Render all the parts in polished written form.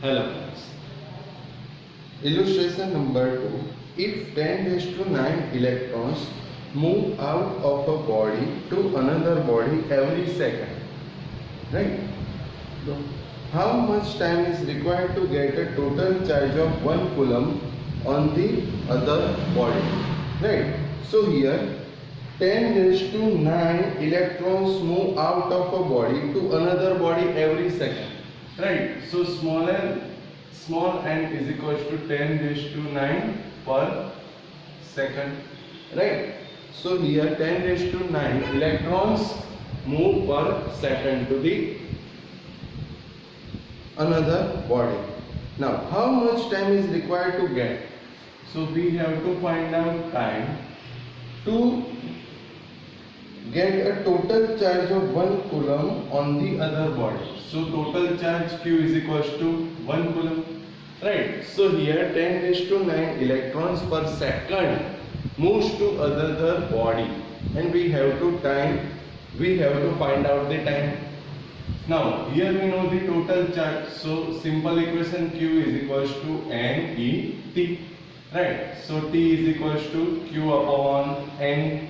Hello friends. Illustration number 2. If 10 raised to 9 electrons move out of a body to another body every second, right? So, how much time is required to get a total charge of 1 coulomb on the other body, right? So here 10 raised to 9 electrons move out of a body to another body every second, right? So small n is equals to 10 raised to 9 per second, right? So here 10 raised to 9 electrons move per second to the another body. Now how much time is required to get? So we have to find out time to get a total charge of 1 coulomb on the other body. So total charge Q is equals to 1 coulomb, right? So here 10 raised to 9 electrons per second moves to another body, and we have to find out the time. Now here we know the total charge, so simple equation Q is equals to N E T, right? So T is equals to Q upon N,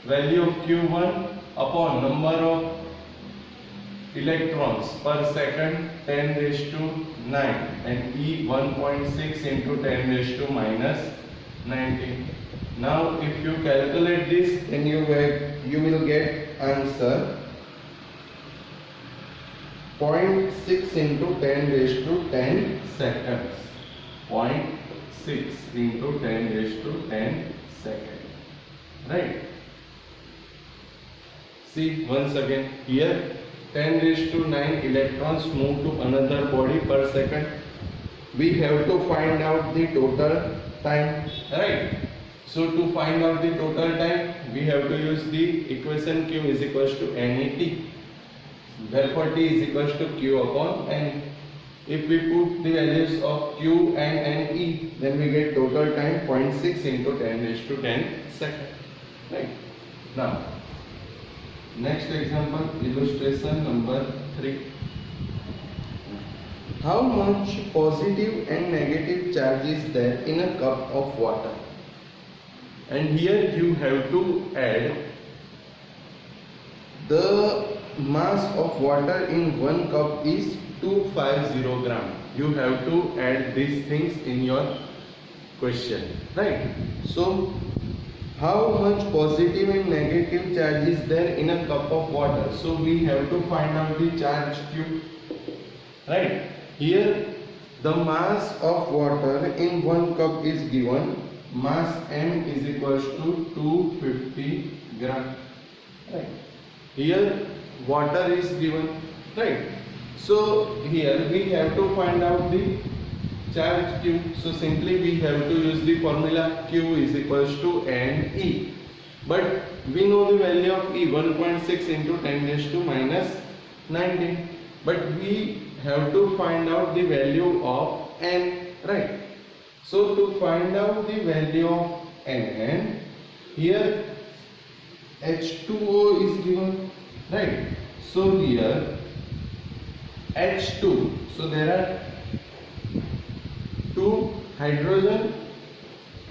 value of Q1 upon number of electrons per second 10 raised to 9, and E 1.6 into 10 raised to minus 19. Now if you calculate this, then you will get answer 0.6 into 10 raised to 10 seconds. 0.6 into 10 raised to 10 seconds, right? See once again, here 10 raised to 9 electrons move to another body per second. We have to find out the total time, right? So to find out the total time, we have to use the equation Q is equals to NET. Therefore T is equals to Q upon N. If we put the values of Q and NE, then we get total time 0.6 into 10 raised to 10 seconds, right? Now next example, illustration number 3. How much positive and negative charge is there in a cup of water? And here you have to add the mass of water in 1 cup is 250 gram. You have to add these things in your question, right? So how much positive and negative charge is there in a cup of water? So we have to find out the charge Q, right? Here the mass of water in 1 cup is given. Mass M is equals to 250 gram, right? Here water is given, right? So here we have to find out the charge Q. So simply we have to use the formula Q is equals to NE. But we know the value of E 1.6 into 10 raised to minus 19. But we have to find out the value of N, right? So to find out the value of N, here H2O is given, right? So here H2, so there are 2 hydrogen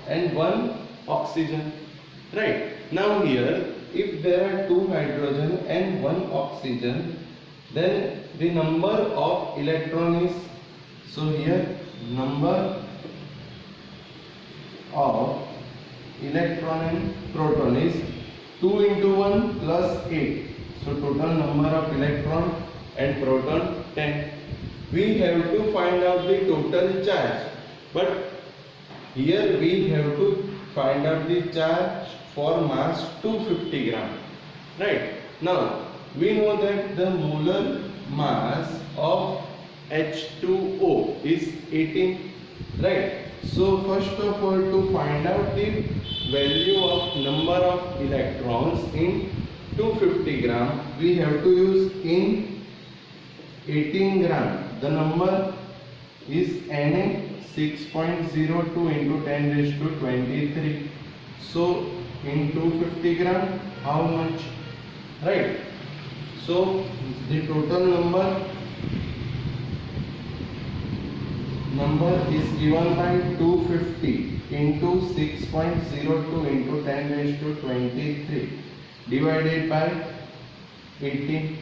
and 1 oxygen, right? Now here if there are 2 hydrogen and 1 oxygen, then the number of electron is, so here number of electron and proton is 2 into 1 plus 8. So total number of electron and proton 10. We have to find out the total charge, but here we have to find out the charge for mass 250 gram, right? Now we know that the molar mass of H2O is 18, right? So first of all, to find out the value of number of electrons in 250 gram, we have to use in 18 gram. The number is Na 6.02 into 10 raised to 23. So in 250 gram, how much, right? So the total number number is given by 250 into 6.02 into 10 raised to 23 divided by 18,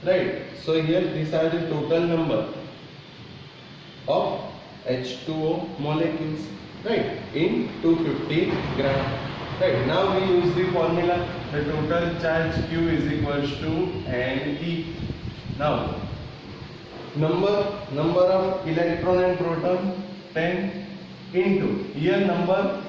right? So here these are the total number of H2O molecules, right, in 250 gram. Right, now we use the formula. The total charge Q is equals to NE. Now number of electron and proton 10 into here number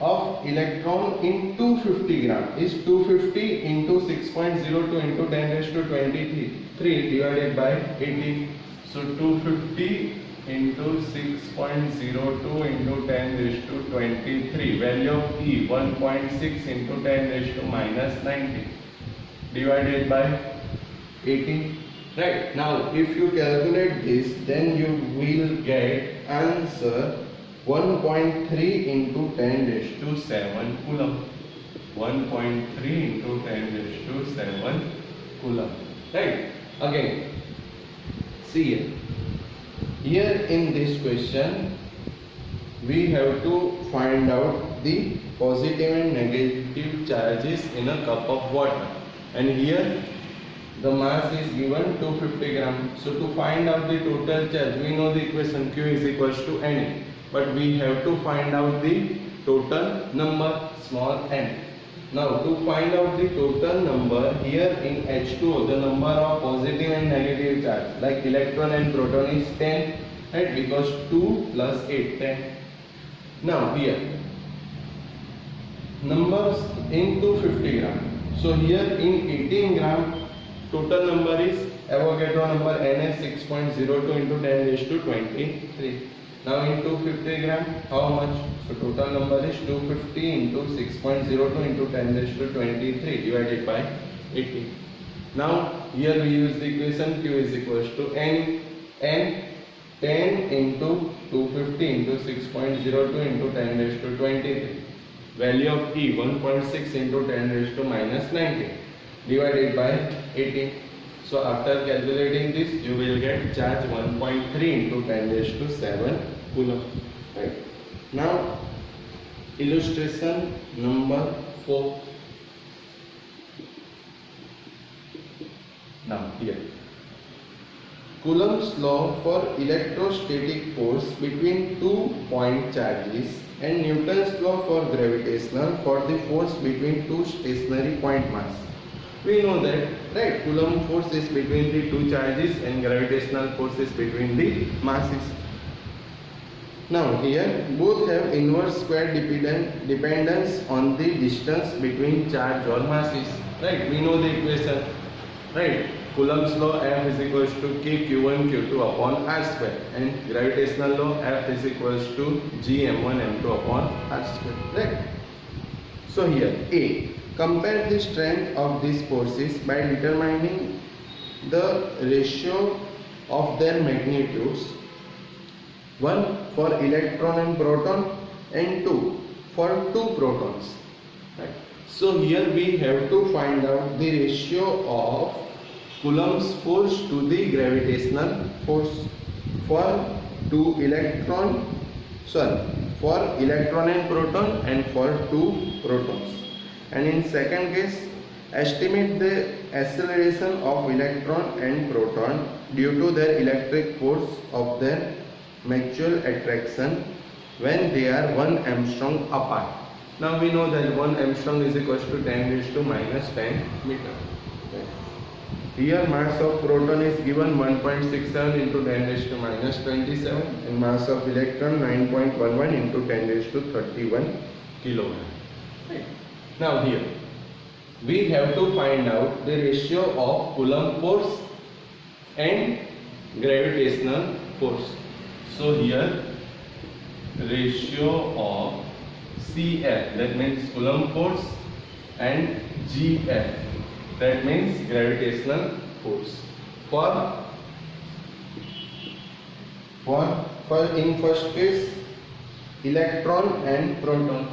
of electron in 250 gram is 250 into 6.02 into 10 raised to 23 divided by 18. So 250 into 6.02 into 10 raised to 23, value of E 1.6 into 10 raised to minus 90 divided by 18. Right, now if you calculate this, then you will get answer 1.3 into 10 raised to 7 coulomb. 1.3 into 10 raised to 7 coulomb. Right, again see here. Here in this question we have to find out the positive and negative charges in a cup of water, and here the mass is given 250 grams. So to find out the total charge, we know the equation Q is equals to N, but we have to find out the total number small n. Now to find out the total number, here in H2O the number of positive and negative charge like electron and proton is 10, right, because 2 plus 8 10. Now here numbers in 250 gram. So here in 18 gram total number is Avogadro number N is 6.02 into 10 raised to 23. Now in 250 gram, how much? So total number is 250 into 6.02 into 10 raised to 23 divided by 18. Now here we use the equation Q is equals to N 10 into 250 into 6.02 into 10 raised to 23. Value of E 1.6 into 10 raised to minus 90 divided by 18. So after calculating this, you will get charge 1.3 into 10 raised to 7 coulomb. Right. Now illustration number 4. Now here Coulomb's law for electrostatic force between two point charges and Newton's law for gravitational for the force between two stationary point mass. We know that, right, Coulomb force is between the two charges and gravitational force is between the masses. Now here both have inverse square dependence on the distance between charge or masses. Right, we know the equation. Right, Coulomb's law F is equals to K Q1 Q2 upon R square, and gravitational law F is equals to G M1 M2 upon R square. Right. So here A. Compare the strength of these forces by determining the ratio of their magnitudes, 1 for electron and proton and 2 for two protons. Right. So here we have to find out the ratio of Coulomb's force to the gravitational force for electron and proton and for two protons. And in second case, estimate the acceleration of electron and proton due to their electric force of their mutual attraction when they are 1 angstrom apart. Now we know that 1 angstrom is equals to 10 raised to minus 10 meter. Here mass of proton is given 1.67 into 10 raised to minus 27 and mass of electron 9.11 into 10 raised to 31 kilogram. Right. Now here we have to find out the ratio of Coulomb force and gravitational force. So here ratio of CF, that means Coulomb force, and GF, that means gravitational force. For in first case electron and proton,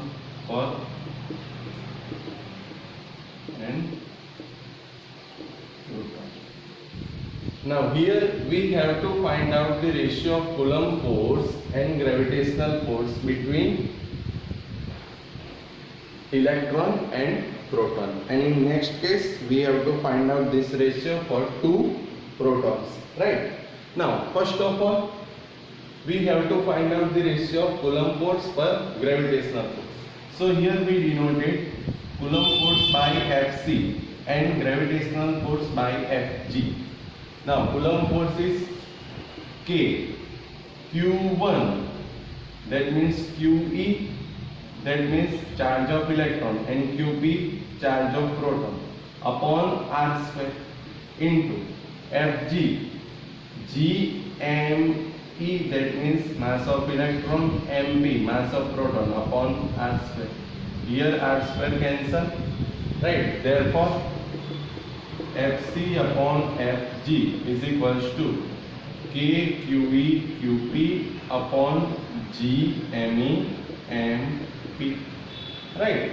Now here we have to find out the ratio of Coulomb force and gravitational force between electron and proton, and in next case we have to find out this ratio for two protons, right? Now first of all we have to find out the ratio of Coulomb force per gravitational force. So here we denoted Coulomb force by Fc and gravitational force by Fg. Now Coulomb force is K Q1, that means QE, that means charge of electron, and QP, charge of proton, upon R square, into Fg, Gme, that means mass of electron, Mp, mass of proton, upon R square. Here R square cancel, right? Therefore Fc upon Fg is equals to K QE QP upon Gme Mp, right?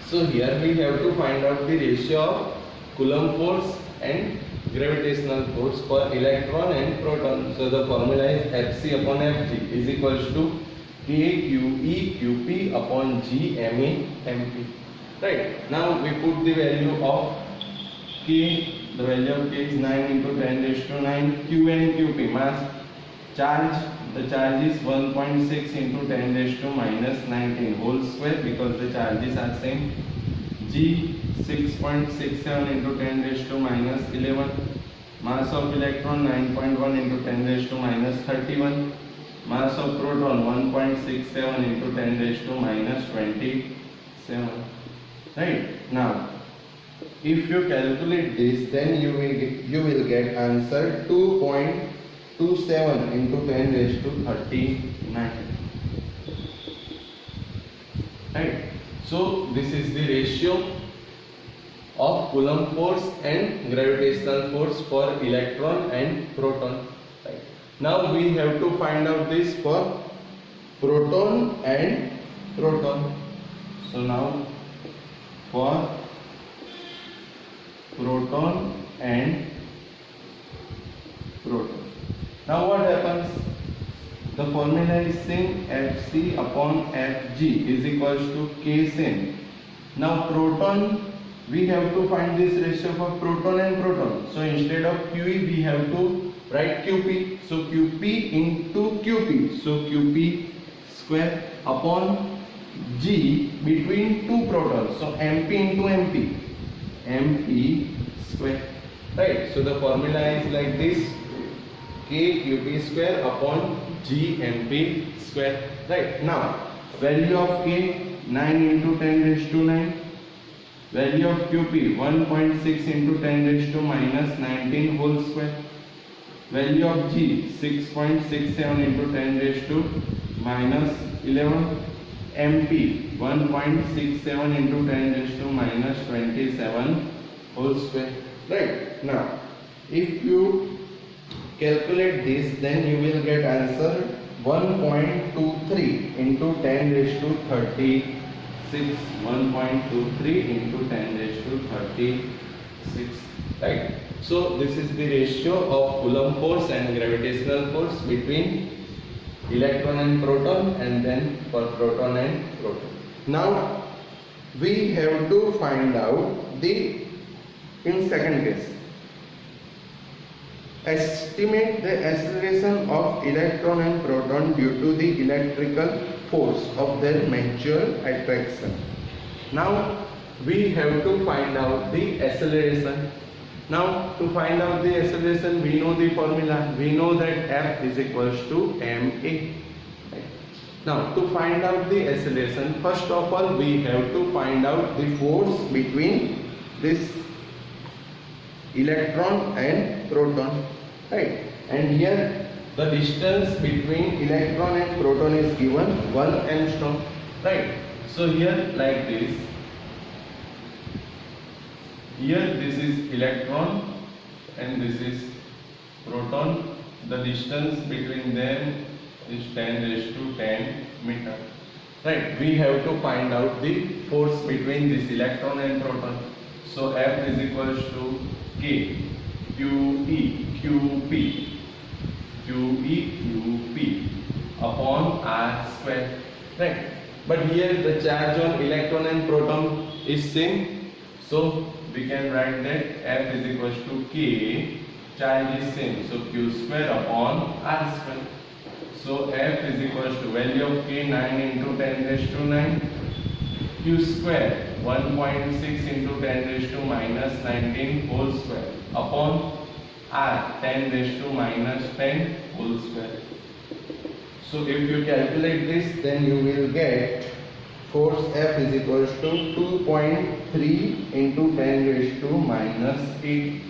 So here we have to find out the ratio of Coulomb force and gravitational force for electron and proton. So the formula is Fc upon Fg is equals to K QE QP upon Gme Mp, right? Now we put the value of K, the value of K is 9 into 10 raised to 9. Q and QP, mass, charge, the charge is 1.6 into 10 raised to minus 19 whole square, because the charges are same. G, 6.67 into 10 raised to minus 11. Mass of electron 9.1 into 10 raised to minus 31. Mass of proton 1.67 into 10 raised to minus 27. Right? Now if you calculate this, then you will get answer 2.27 into 10 raised to 39. Right? So this is the ratio of Coulomb force and gravitational force for electron and proton. Right? Now we have to find out this for proton and proton. So now for proton and proton. Now what happens? The formula is same, Fc upon Fg is equals to K same. Now proton, we have to find this ratio for proton and proton. So instead of QE we have to write QP. So QP into QP. So QP square upon G between two protons. So MP into MP. MP square, right? So the formula is like this, K QP square upon G MP square, right? Now value of K 9 into 10 raised to 9, value of QP 1.6 into 10 raised to minus 19 whole square, value of G 6.67 into 10 raised to minus 11, MP 1.67 into 10 raised to minus 27 whole square, right? Now if you calculate this, then you will get answer 1.23 into 10 raised to 36. 1.23 into 10 raised to 36, right? So this is the ratio of Coulomb force and gravitational force between electron and proton, and then for proton and proton. Now we have to find out the, in second case, estimate the acceleration of electron and proton due to the electrical force of their mutual attraction. Now we have to find out the acceleration. Now to find out the acceleration, we know the formula. We know that F is equals to ma. Right? Now to find out the acceleration, first of all we have to find out the force between this electron and proton, right? And here the distance between electron and proton is given 1 angstrom, right? So here like this, here this is electron and this is proton. The distance between them is 10 raised to 10 meter, right? We have to find out the force between this electron and proton. So F is equals to K QE upon R square, right? But here the charge on electron and proton is same, so we can write that F is equals to K, charge is same, so Q square upon R square. So F is equals to value of K 9 into 10 raised to 9, Q square 1.6 into 10 raised to minus 19 whole square upon R 10 raised to minus 10 whole square. So if you calculate this, then you will get force F is equals to 2.3 into 10 raised to minus 8.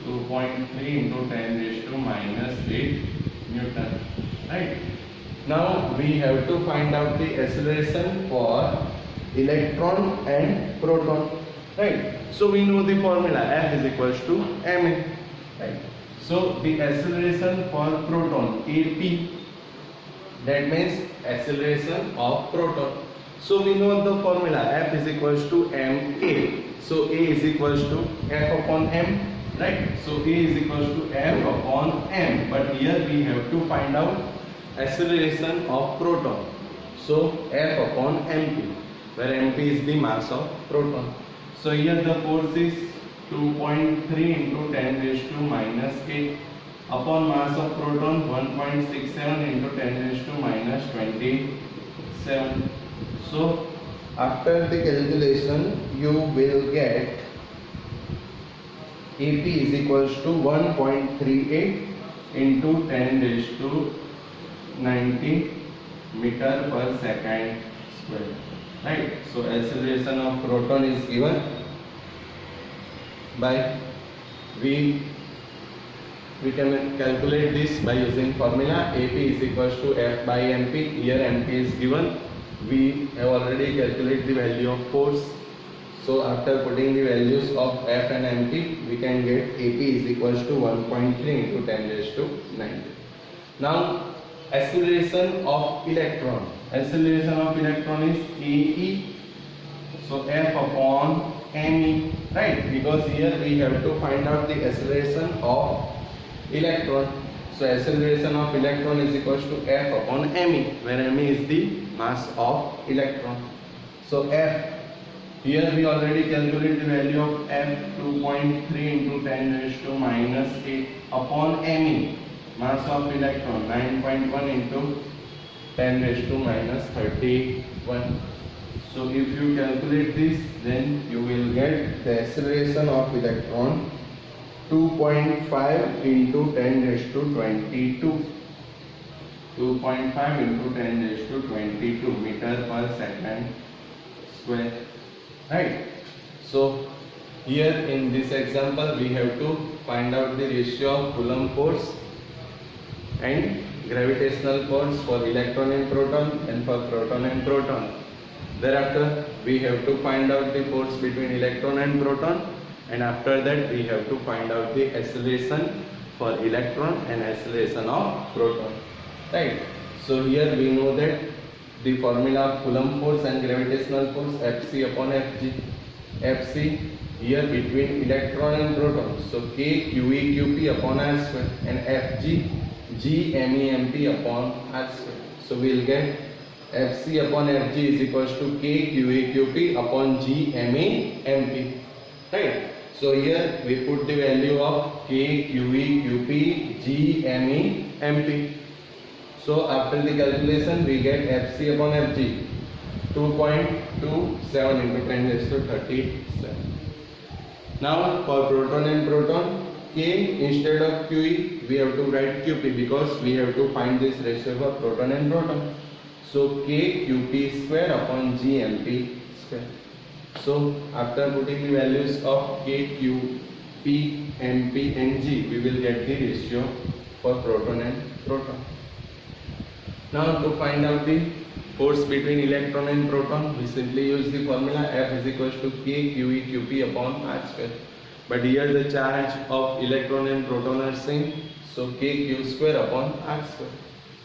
2.3 into 10 raised to minus 8 Newton. Right? Now we have to find out the acceleration for electron and proton. Right? So we know the formula, F is equals to ma. Right? So the acceleration for proton, AP, that means acceleration of proton. So we know the formula, F is equals to ma. So A is equals to F upon m, right? So A is equals to F upon m. But here we have to find out acceleration of proton. So F upon mp, where mp is the mass of proton. So here the force is 2.3 into 10 raised to minus 8 upon mass of proton 1.67 into 10 raised to minus 27. So after the calculation you will get AP is equals to 1.38 into 10 raised to 90 meter per second square. Right? So acceleration of proton is given by we can calculate this by using formula AP is equals to F by mp. Here mp is given. We have already calculated the value of force. So after putting the values of F and mp, we can get AP is equals to 1.3 into 10 raised to 90. Now acceleration of electron. Acceleration of electron is AE. So F upon me, right? Because here we have to find out the acceleration of electron. So acceleration of electron is equals to F upon me, where me is the mass of electron. So F, here we already calculated the value of F, 2.3 into 10 raised to minus 8 upon me, mass of electron 9.1 into 10 raised to minus 31. So if you calculate this, then you will get the acceleration of electron 2.5 into 10 raised to 22. 2.5 into 10 raised to 22 meter per second square. Right? So here in this example we have to find out the ratio of Coulomb force and gravitational force for electron and proton, and for proton and proton. Thereafter we have to find out the force between electron and proton, and after that we have to find out the acceleration for electron and acceleration of proton. Right? So here we know that the formula of Coulomb force and gravitational force, Fc upon Fg. Fc here between electron and proton, so K QE QP upon R square, and Fg G Me Mp upon R square. So we will get Fc upon Fg is equals to K QE QP upon G Me Mp. Right? So here we put the value of K QE QP G Me Mp. So after the calculation we get Fc upon Fg 2.27 into 10 raised to 37. Now for proton and proton, K instead of QE we have to write QP, because we have to find this ratio for proton and proton. So K QP square upon G MP square. So after putting the values of K, Q, P, MP and G, we will get the ratio for proton and proton. Now to find out the force between electron and proton, we simply use the formula F is equals to K QE QP upon R square. But here the charge of electron and proton are same, so K Q square upon R square.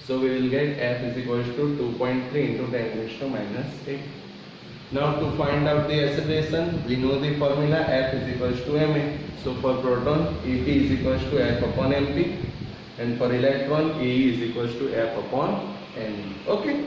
So we will get F is equals to 2.3 into 10 raised to minus 8. Now to find out the acceleration, we know the formula F is equals to ma. So for proton, At is equals to F upon mp, and for electron, Ae is equals to F upon ne. Okay.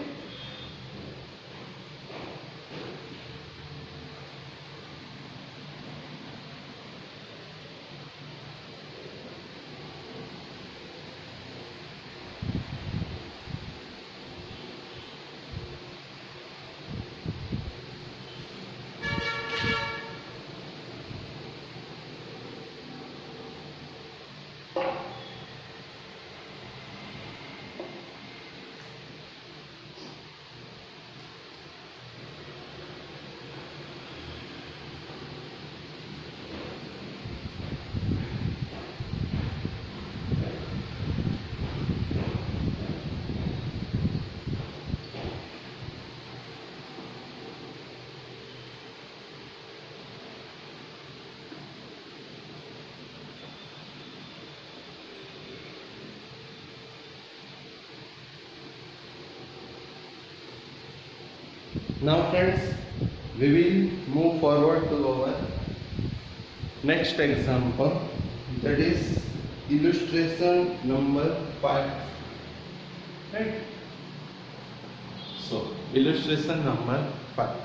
Now friends, we will move forward to our next example, that is illustration number 5. Right? So illustration number 5.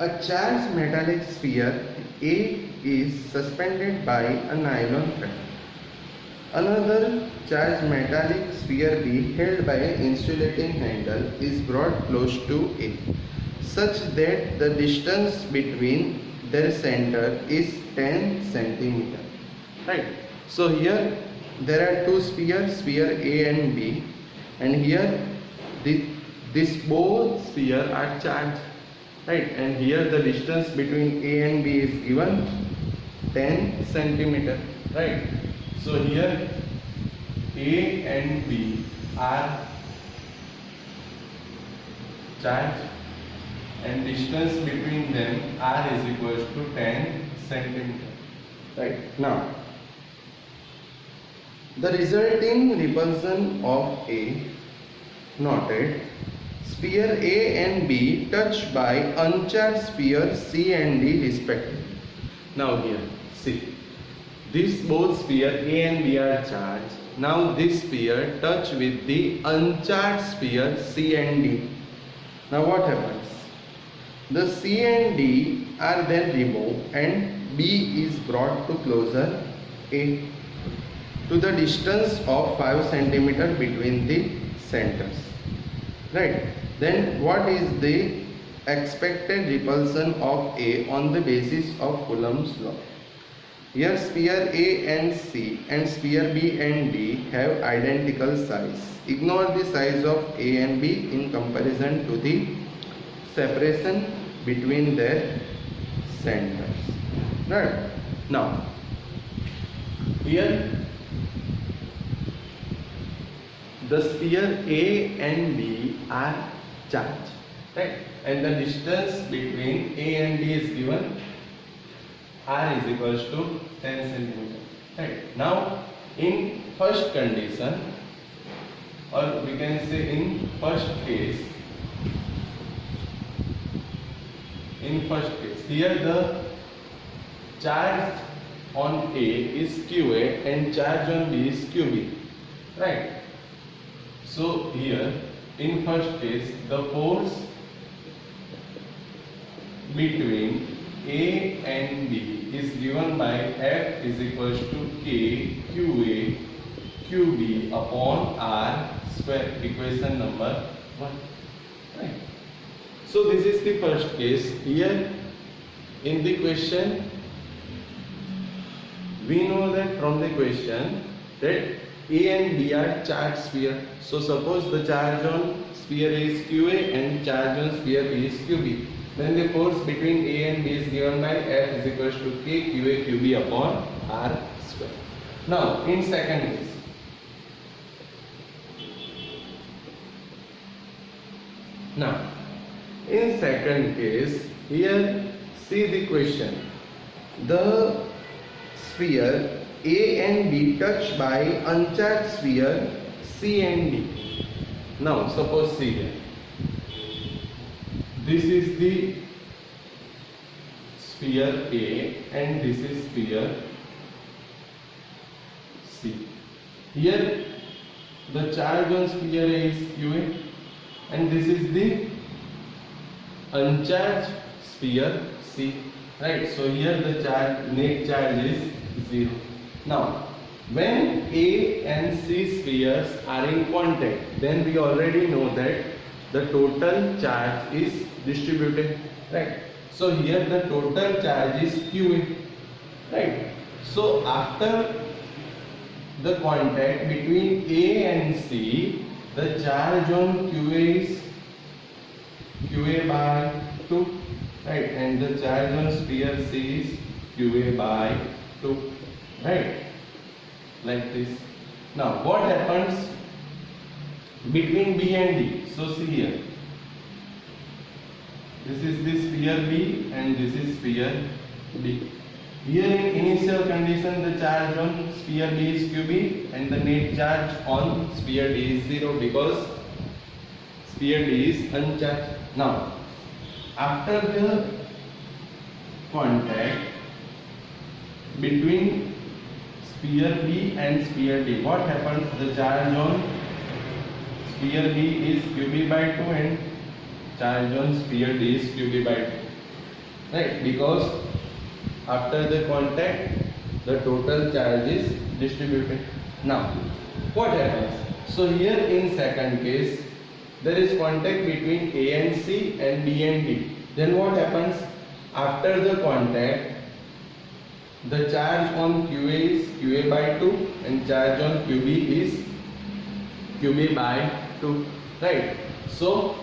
A charged metallic sphere A is suspended by a nylon thread. Another charged metallic sphere B held by an insulating handle is brought close to A, such that the distance between their center is 10 centimeter. Right. So here there are two spheres, sphere A and B, and here this both spheres are charged. Right. And here the distance between A and B is given 10 centimeter. Right. So here A and B are charged and distance between them R is equals to 10 centimeter. Right. Now the resulting repulsion of A noted, sphere A and B touched by uncharged sphere C and D respectively. Now here see, these both sphere A and B are charged. Now this sphere touch with the uncharged sphere C and D. Now what happens? The C and D are then removed and B is brought to closer A to the distance of 5 centimeter between the centers. Right. Then what is the expected repulsion of A on the basis of Coulomb's law? Here sphere A and C and sphere B and D have identical size. Ignore the size of A and B in comparison to the separation between their centers. Right. Now here the sphere A and B are charged. Right. And the distance between A and B is given, R is equals to 10 centimeter. Right. Now in first condition, or we can say in first case, here the charge on A is QA and charge on B is QB. Right. So here in first case the force between A and B is given by F is equals to K QA QB upon R square, equation number 1. Right. So this is the first case. Here in the question we know that from the question that A and B are charged sphere. So suppose the charge on sphere A is QA and charge on sphere B is QB. Then the force between A and B is given by F is equals to K QA QB upon R square. Now in second case, here see the question. The sphere A and B touched by uncharged sphere C and D. Now suppose see here, this is the sphere A and this is sphere C. Here the charge on sphere A is QA and this is the uncharged sphere C, right? So here the net charge is 0. Now when A and C spheres are in contact, then we already know that the total charge is distributed, right? So here the total charge is QA, right? So after the contact between A and C, the charge on QA is QA by 2, right? And the charge on sphere C is QA by 2, right? Like this. Now what happens between B and D? So see here, this is the sphere B and this is sphere D. Here in initial condition the charge on sphere B is QB and the net charge on sphere D is 0 because sphere D is uncharged. Now after the contact between sphere B and sphere D, what happens? The charge on sphere B is QB by 2 and charge on sphere D is QB by 2, right? Because after the contact the total charge is distributed. Now what happens? So here in second case there is contact between A and C and B and D. Then what happens? After the contact the charge on QA is QA by 2 and charge on QB is QB by 2, right? So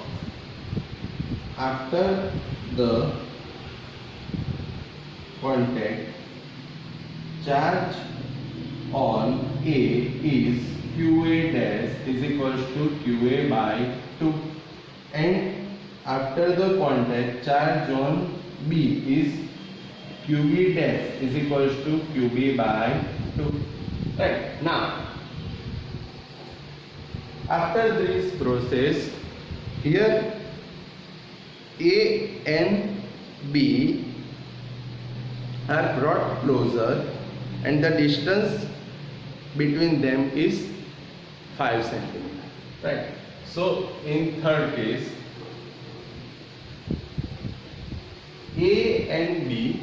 after the contact, charge on A is QA dash is equals to QA by 2 and after the contact charge on B is QB dash is equals to QB by 2, right? Now after this process, here A and B are brought closer and the distance between them is 5 cm, right? So in third case A and B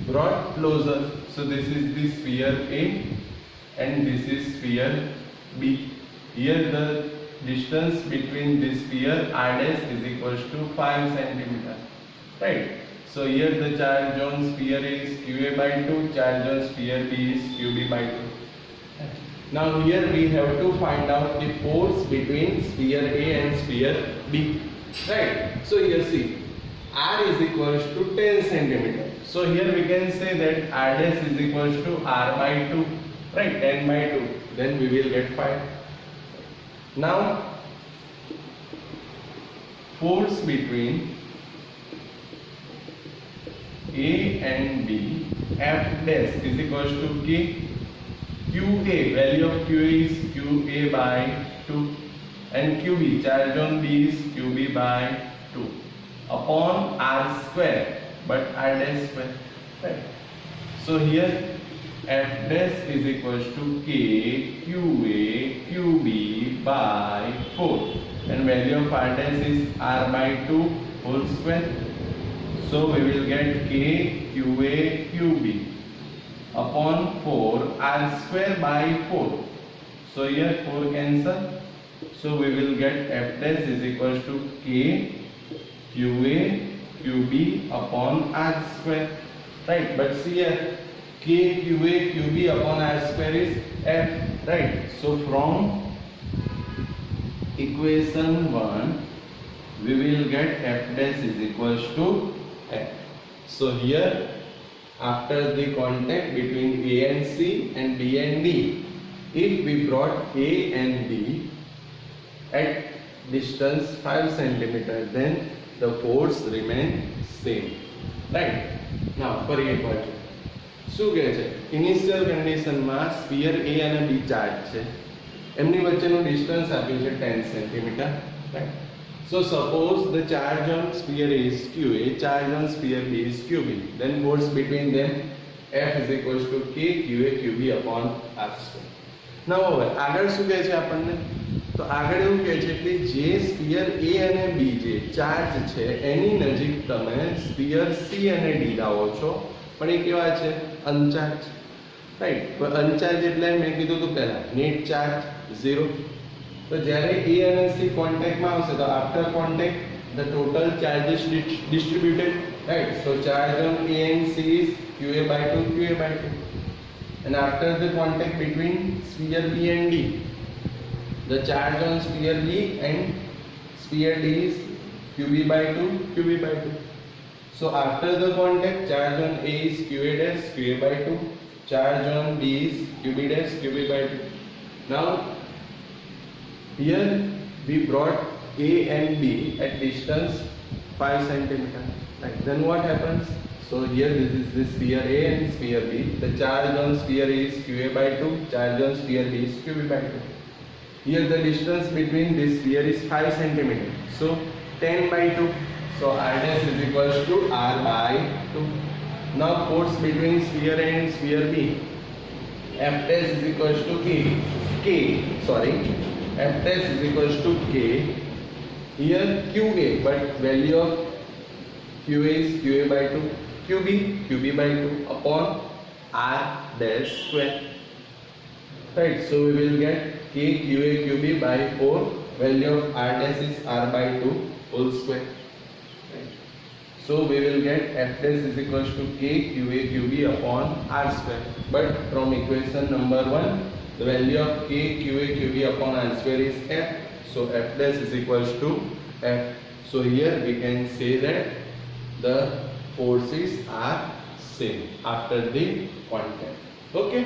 brought closer, so this is the sphere A and this is sphere B. Here the distance between this sphere R dash is equals to 5 cm, right? So here the charge on sphere A is QA by 2, charge on sphere B is QB by 2. Now here we have to find out the force between sphere A and sphere B, right? So here see, R is equals to 10 cm. So here we can say that R dash is equals to R by 2, right? 10 by 2. Then we will get 5. Now force between A and B, F dash is equals to K. QA, value of QA is QA by 2 and QB, charge on B is QB by 2 upon R square, but R dash square, right? So here F dash is equals to K QA QB by 4 and value of R dash is R by 2 whole square. So we will get K QA QB upon 4 R square by 4. So here 4 cancel. So we will get F dash is equals to K QA QB upon R square, right? But see here K QA QB upon R square is F, right? So from equation 1 we will get F dash is equals to F. So here after the contact between A and C and B and D, if we brought A and B at distance 5 cm, then the force remain same, right? Now for a question, શું કહે છે? Initial કન્ડિશનમાં sphere A અને B charge છે, એમની વચ્ચેનું distance આપ્યું છે 10 cm, right? So suppose the charge on sphere is QA, charge on sphere B is QB. Then force between them F is equals to K QA QB upon R square. Now હવે આગળ શું કહે છે આપણને? તો આગળ એવું કહે છે કે જે સ્ફિયર A અને B જે ચાર્જ છે એની નજીક તમે સ્ફિયર C અને D લાવો છો, પણ એ કેવા છે? અનચાર્જ. રાઈટ. અનચાર્જ એટલે મેં કીધું હતું પહેલા નેટ ચાર્જ 0. તો જ્યારે A અને C કોન્ટેક્ટમાં આવશે તો after contact the total charge is distributed, right? So charge on A and C is QA by 2 QA by 2, and after the contact between sphere B and D, the charge on sphere B and sphere D is QB by 2 QB by 2. So after the contact, charge on A is QA dash QA by 2, charge on B is QB dash QB by 2. Now here we brought A and B at distance 5 cm. Right. Then what happens? So here this is the sphere A and sphere B. The charge on sphere A is QA by 2, charge on sphere B is QB by 2. Here the distance between this sphere is 5 cm. So 10 by 2. So R dash is equals to R by 2. Now force between sphere A and sphere B. F dash is equals to F dash is equals to K. Here QA, but value of QA is QA by 2, QB by 2 upon R dash square. Right, so we will get K QA QB by 4, value of R dash is R by 2 whole square. Right. So we will get F dash is equals to K QA QB upon R square. But from equation number 1, the value of K QA QB upon R square is F. So F dash is equals to F. So here we can say that the forces are same after the contact. Okay.